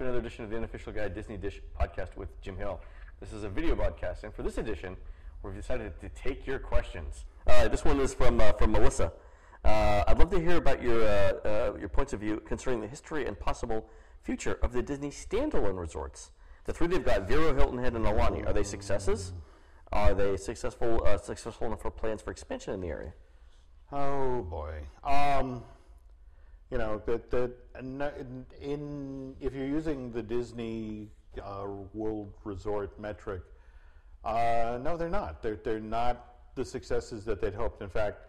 to another edition of the Unofficial Guide Disney Dish podcast with Jim Hill. This is a video podcast, and for this edition, we've decided to take your questions. This one is from Melissa. I'd love to hear about your points of view concerning the history and possible future of the Disney standalone resorts. The three they've got, Vero, Hilton Head, and Aulani. Are they successes? Are they successful enough for plans for expansion in the area? Oh boy. You know, if you're using the Disney World Resort metric, no, they're not. They're not the successes that they'd hoped. In fact,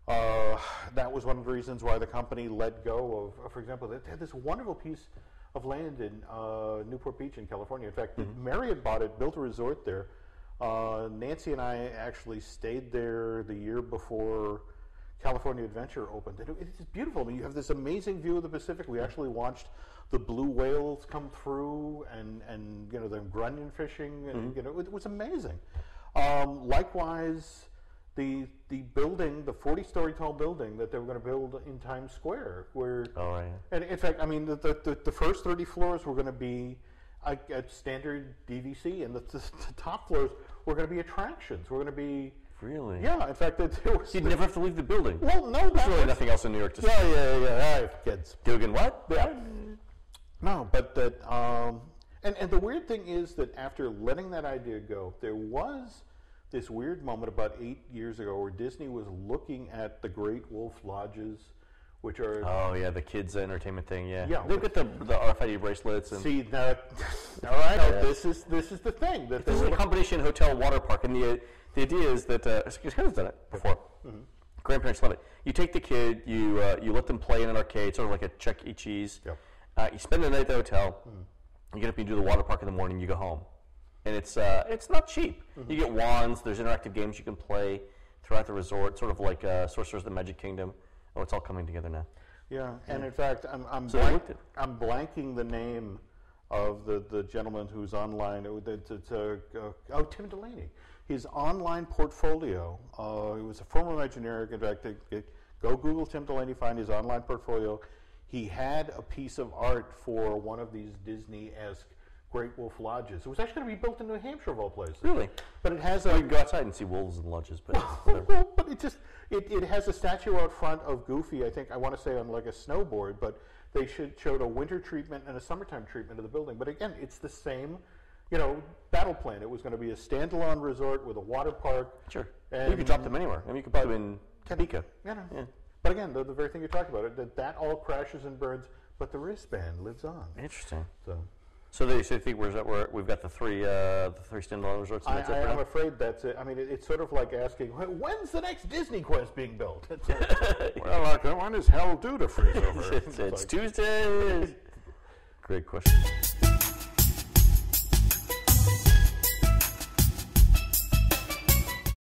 that was one of the reasons why the company let go of, for example, they had this wonderful piece of land in Newport Beach in California. In fact, Marriott bought it, built a resort there. Nancy and I actually stayed there the year before California Adventure opened. It's beautiful. I mean, you have this amazing view of the Pacific. We actually watched the blue whales come through, and you know, them grunion fishing, and you know, it was amazing. Likewise, the building, the 40-story tall building that they were going to build in Times Square, where, and in fact, I mean, the first 30 floors were going to be a standard DVC, and the top floors were going to be attractions. We're going to be Really? Yeah, in fact, you'd never have to leave the building. Well, no, there's really nothing else in New York to see. Yeah, kids. Dugan, what? Yeah. No, but that, and the weird thing is that after letting that idea go, there was this weird moment about 8 years ago where Disney was looking at the Great Wolf Lodges, which are... Oh, yeah, the kids' entertainment thing, yeah. Yeah. They've got the RFID bracelets. And see, that... All right, this is the thing. That this is a combination hotel water park, and the idea is that... I've done it before. Grandparents love it. You take the kid, you let them play in an arcade, sort of like a Chuck E. Cheese. Yep. You spend the night at the hotel. You get up and you do the water park in the morning, you go home. And it's not cheap. You get wands, there's interactive games you can play throughout the resort, sort of like Sorcerer's the Magic Kingdom. Oh, it's all coming together now. Yeah, and in fact, I'm blanking the name of the gentleman who's online. Tim Delaney. His online portfolio. He was a former engineer. In fact, go Google Tim Delaney, find his online portfolio. He had a piece of art for one of these Disney-esque Great Wolf Lodges. It was actually going to be built in New Hampshire, of all places. Really? But it has you can go outside and see wolves and lodges, but but it has a statue out front of Goofy, I want to say on like a snowboard, but they showed a winter treatment and a summertime treatment of the building. But again, it's the same, you know, battle plan. It was going to be a standalone resort with a water park. Sure. And you could drop them anywhere. I mean, you could put them in Topeka. Yeah. But again, the very thing you're talking about, that all crashes and burns, but the wristband lives on. Interesting. So you think we've got the three standalone resorts? And I'm afraid that's it. I mean, it's sort of like asking, when's the next Disney Quest being built? Well, when is hell due to freeze over? It's Tuesday. Great question.